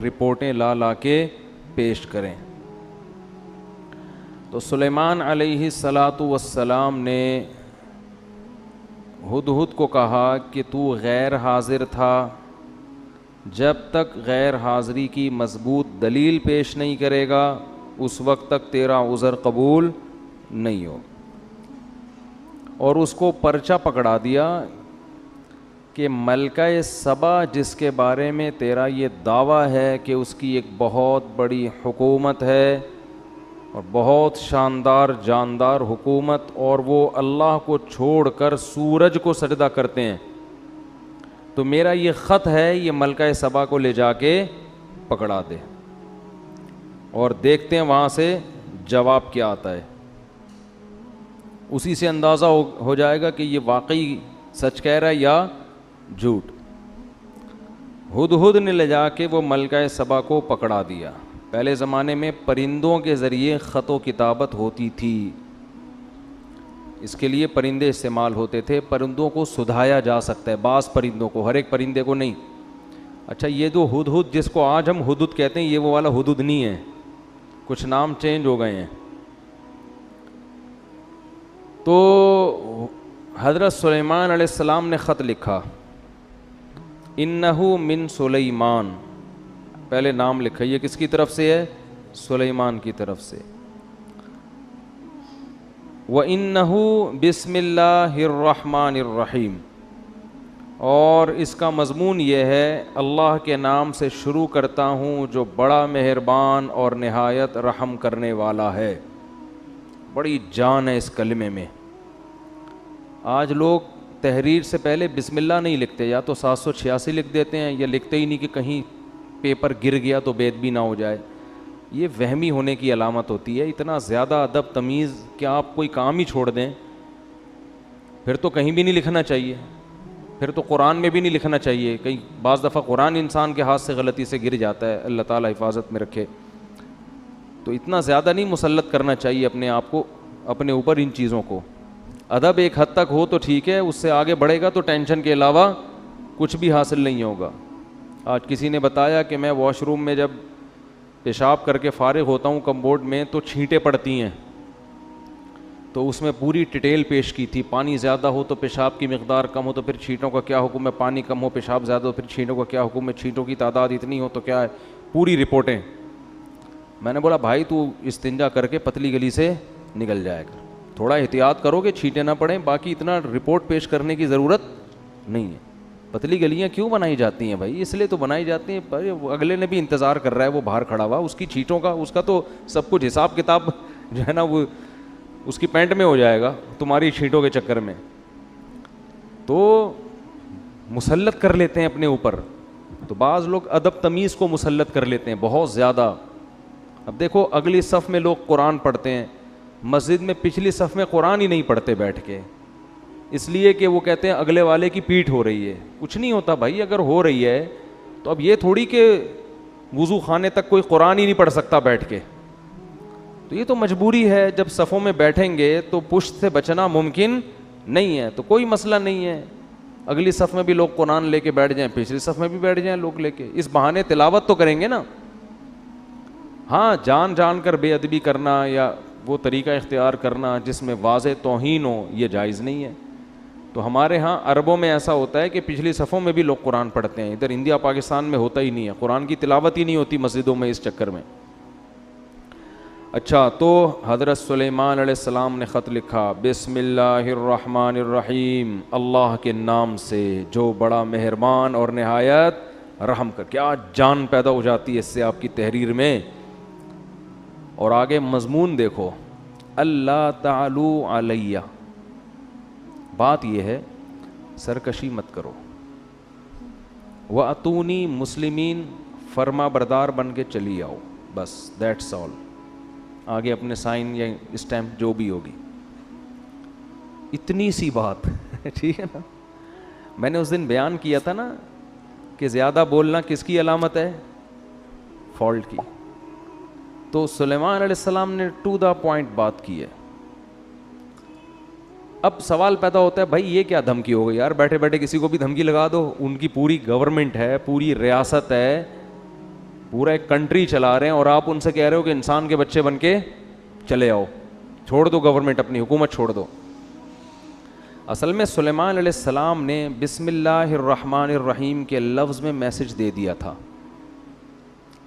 रिपोर्टें ला ला के पेश करें। तो सुलेमान अलैहिस्सलातु वस्सलाम ने हुदहुद को कहा कि तू गैर हाजिर था, जब तक गैर हाज़िरी की मजबूत दलील पेश नहीं करेगा उस वक्त तक तेरा उज़र कबूल नहीं हो। और उसको पर्चा पकड़ा दिया कि मलका सबा जिसके बारे में तेरा ये दावा है कि उसकी एक बहुत बड़ी हुकूमत है और बहुत शानदार जानदार हुकूमत, और वो अल्लाह को छोड़कर सूरज को सजदा करते हैं, तो मेरा ये ख़त है, ये मलका सबा को ले जाके पकड़ा दे और देखते हैं वहाँ से जवाब क्या आता है। उसी से अंदाज़ा हो जाएगा कि ये वाकई सच कह रहा है या झूठ। हुदहुद ने ले जाके वो मलका सबा को पकड़ा दिया। पहले ज़माने में परिंदों के ज़रिए ख़त व किताबत होती थी, इसके लिए परिंदे इस्तेमाल होते थे। परिंदों को सुधाया जा सकता है, बाज़ परिंदों को, हर एक परिंदे को नहीं। अच्छा, ये जो हुदहुद जिसको आज हम हुदहुद कहते हैं, ये वो वाला हुदहुद नहीं है, कुछ नाम चेंज हो गए हैं। तो हज़रत सुलेमान अलैहिस्सलाम ने ख़त लिखा, इन्नहु मिन सुलेमान, पहले नाम लिखा, ये किसकी तरफ से है? सुलेमान की तरफ से। व इन्नहु बिस्मिल्लाहिर्रहमानिर्रहीम, और इसका मज़मून ये है, अल्लाह के नाम से शुरू करता हूँ जो बड़ा मेहरबान और नहायत रहम करने वाला है। बड़ी जान है इस कलमे में। आज लोग तहरीर से पहले बिस्मिल्लाह नहीं लिखते, या तो 786 लिख देते हैं, या लिखते ही नहीं कि कहीं पेपर गिर गया तो बेदबी ना हो जाए। ये वहमी होने की अलामत होती है। इतना ज़्यादा अदब तमीज़ कि आप कोई काम ही छोड़ दें, फिर तो कहीं भी नहीं लिखना चाहिए, फिर तो कुरान में भी नहीं लिखना चाहिए। कई बाज़ दफ़ा कुरान इंसान के हाथ से गलती से गिर जाता है, अल्लाह ताला हिफाजत में रखे। तो इतना ज़्यादा नहीं मुसल्लत करना चाहिए अपने आप को, अपने ऊपर इन चीज़ों को। अदब एक हद तक हो तो ठीक है, उससे आगे बढ़ेगा तो टेंशन के अलावा कुछ भी हासिल नहीं होगा। आज किसी ने बताया कि मैं वॉशरूम में जब पेशाब करके फ़ारिग होता हूँ कम्बोर्ड में, तो छींटें पड़ती हैं, तो उसमें पूरी डिटेल पेश की थी। पानी ज़्यादा हो तो पेशाब की मिक़दार कम हो तो फिर छींटों का क्या हुक्म है, पानी कम हो पेशाब ज़्यादा हो फिर छींटों का क्या हुक्म है, छींटों की तादाद इतनी हो तो क्या है, पूरी रिपोर्टें। मैंने बोला भाई तू इस्तिंजा करके पतली गली से निकल जाएगा, थोड़ा एहतियात करो कि छींटें ना पड़ें, बाकी इतना रिपोर्ट पेश करने की ज़रूरत नहीं है। पतली गलियाँ क्यों बनाई जाती हैं भाई? इसलिए तो बनाई जाती हैं, पर अगले ने भी इंतज़ार कर रहा है, वो बाहर खड़ा हुआ, उसकी छींटों का, उसका तो सब कुछ हिसाब किताब जो है ना वो उसकी पैंट में हो जाएगा तुम्हारी छींटों के चक्कर में। तो मुसल्लत कर लेते हैं अपने ऊपर। तो बाज़ लोग अदब तमीज़ को मुसल्लत कर लेते हैं बहुत ज़्यादा। अब देखो, अगली सफ़ में लोग कुरान पढ़ते हैं, मस्जिद में पिछली सफ़ में कुरान ही नहीं पढ़ते बैठ के, इसलिए कि वो कहते हैं अगले वाले की पीठ हो रही है। कुछ नहीं होता भाई, अगर हो रही है तो अब ये थोड़ी कि वुज़ू खाने तक कोई कुरान ही नहीं पढ़ सकता बैठ के। तो ये तो मजबूरी है, जब सफ़ों में बैठेंगे तो पुश्त से बचना मुमकिन नहीं है, तो कोई मसला नहीं है। अगली सफ़ में भी लोग कुरान लेके बैठ जाएं, पिछली सफ़ में भी बैठ जाएं लोग लेके, इस बहाने तिलावत तो करेंगे ना। हाँ, जान जान कर बेअदबी करना या वो तरीका इख्तियार करना जिसमें वाज़े तौहीन हो, ये जायज़ नहीं है। तो हमारे यहाँ अरबों में ऐसा होता है कि पिछली सफ़ों में भी लोग कुरान पढ़ते हैं, इधर इंडिया पाकिस्तान में होता ही नहीं है, कुरान की तिलावत ही नहीं होती मस्जिदों में इस चक्कर में। अच्छा, तो हज़रत सुलेमान अलैहिस्सलाम ने ख़त लिखा, बिस्मिल्लाहिर्रहमानिर्रहीम, अल्लाह के नाम से जो बड़ा मेहरबान और नहायत रहम कर। क्या जान पैदा हो जाती है इससे आपकी तहरीर में। और आगे मज़मून देखो, अल्लाह तालू अलैया, बात यह है सरकशी मत करो, व अतूनी मुस्लिमीन, फरमा बरदार बन के चली आओ, बस दैट्स ऑल। आगे अपने साइन या स्टैम्प जो भी होगी, इतनी सी बात ठीक है ना। मैंने उस दिन बयान किया था ना कि ज़्यादा बोलना किसकी अलामत है? फॉल्ट की। तो सुलेमान अलैहिस्सलाम ने टू द पॉइंट बात की है। अब सवाल पैदा होता है, भाई ये क्या धमकी हो गई यार, बैठे बैठे किसी को भी धमकी लगा दो। उनकी पूरी गवर्नमेंट है, पूरी रियासत है, पूरा एक कंट्री चला रहे हैं और आप उनसे कह रहे हो कि इंसान के बच्चे बन के चले आओ, छोड़ दो गवर्नमेंट, अपनी हुकूमत छोड़ दो। असल में सुलेमान अलैहिस्सलाम ने बिस्मिल्लाहिर्रहमानिर्रहीम के लफ्ज़ में मैसेज दे दिया था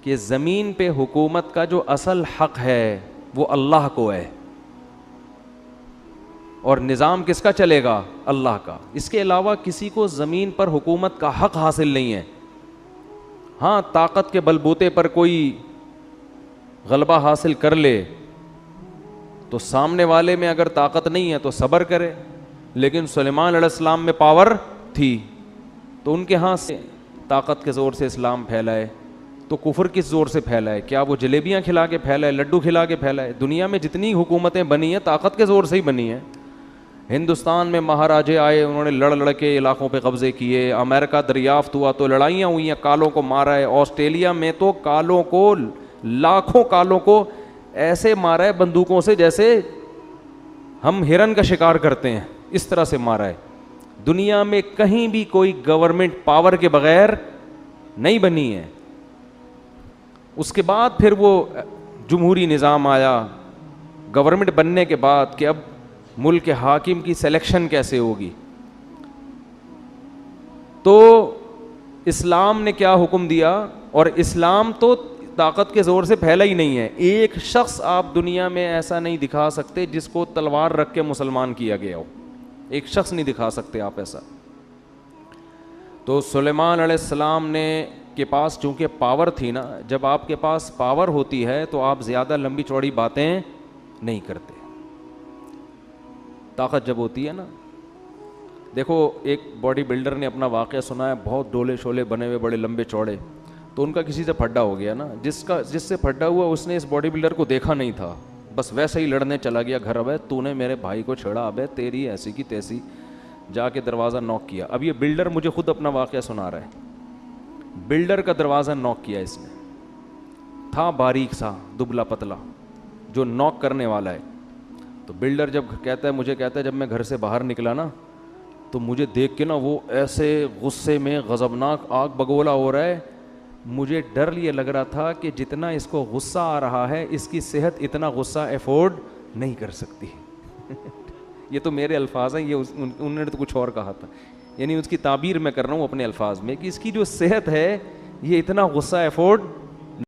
कि ज़मीन पे हुकूमत का जो असल हक़ है वो अल्लाह को है, और निज़ाम किसका चलेगा? अल्लाह का। इसके अलावा किसी को ज़मीन पर हुकूमत का हक़ हासिल नहीं है। हाँ, ताकत के बलबूते पर कोई गलबा हासिल कर ले तो सामने वाले में अगर ताकत नहीं है तो सब्र करे, लेकिन सुलेमान अलैहिस्सलाम में पावर थी तो उनके हाथ से ताकत के ज़ोर से इस्लाम फैलाए, तो कुफर किस ज़ोर से फैलाए? क्या वो जलेबियाँ खिला के फैलाए, लड्डू खिला के फैलाए? दुनिया में जितनी हुकूमतें बनी हैं ताकत के ज़ोर से ही बनी हैं। हिंदुस्तान में महाराजे आए, उन्होंने लड़ के इलाकों पे कब्ज़े किए। अमेरिका दरियाफ्त हुआ तो लड़ाइयाँ हुई हैं, कालों को मारा है। ऑस्ट्रेलिया में तो कालों को, लाखों कालों को ऐसे मारा है बंदूकों से जैसे हम हिरन का शिकार करते हैं, इस तरह से मारा है। दुनिया में कहीं भी कोई गवर्नमेंट पावर के बगैर नहीं बनी है। उसके बाद फिर वो जमहूरी निज़ाम आया गवर्नमेंट बनने के बाद कि अब मुल्क के हाकिम की सिलेक्शन कैसे होगी। तो इस्लाम ने क्या हुक्म दिया, और इस्लाम तो ताकत के ज़ोर से फैला ही नहीं है। एक शख्स आप दुनिया में ऐसा नहीं दिखा सकते जिसको तलवार रख के मुसलमान किया गया हो, एक शख्स नहीं दिखा सकते आप ऐसा। तो सुलेमान अलैहिस्सलाम ने के पास चूँकि पावर थी ना, जब आपके पास पावर होती है तो आप ज़्यादा लंबी चौड़ी बातें नहीं करते। ताकत जब होती है ना, देखो एक बॉडी बिल्डर ने अपना वाक़या सुना है, बहुत डोले शोले बने हुए, बड़े लंबे चौड़े, तो उनका किसी से फड्डा हो गया ना, जिससे फड्डा हुआ उसने इस बॉडी बिल्डर को देखा नहीं था, बस वैसे ही लड़ने चला गया घर। अबे तूने मेरे भाई को छेड़ा, अबे तेरी ऐसी की तैसी, जाके दरवाज़ा नॉक किया। अब ये बिल्डर मुझे खुद अपना वाक़या सुना रहा है। बिल्डर का दरवाज़ा नॉक किया इसने, था बारीक सा दुबला पतला जो नॉक करने वाला है। तो बिल्डर जब कहता है, मुझे कहता है जब मैं घर से बाहर निकला ना तो मुझे देख के ना वो ऐसे गुस्से में गज़बनाक आग बगोला हो रहा है। मुझे डर ये लग रहा था कि जितना इसको गुस्सा आ रहा है इसकी सेहत इतना गुस्सा अफोर्ड नहीं कर सकती। ये तो मेरे अल्फाज हैं, ये उन्होंने तो कुछ और कहा था, यानी उसकी ताबीर मैं कर रहा हूँ अपने अल्फाज में कि इसकी जो सेहत है ये इतना गुस्सा अफोर्ड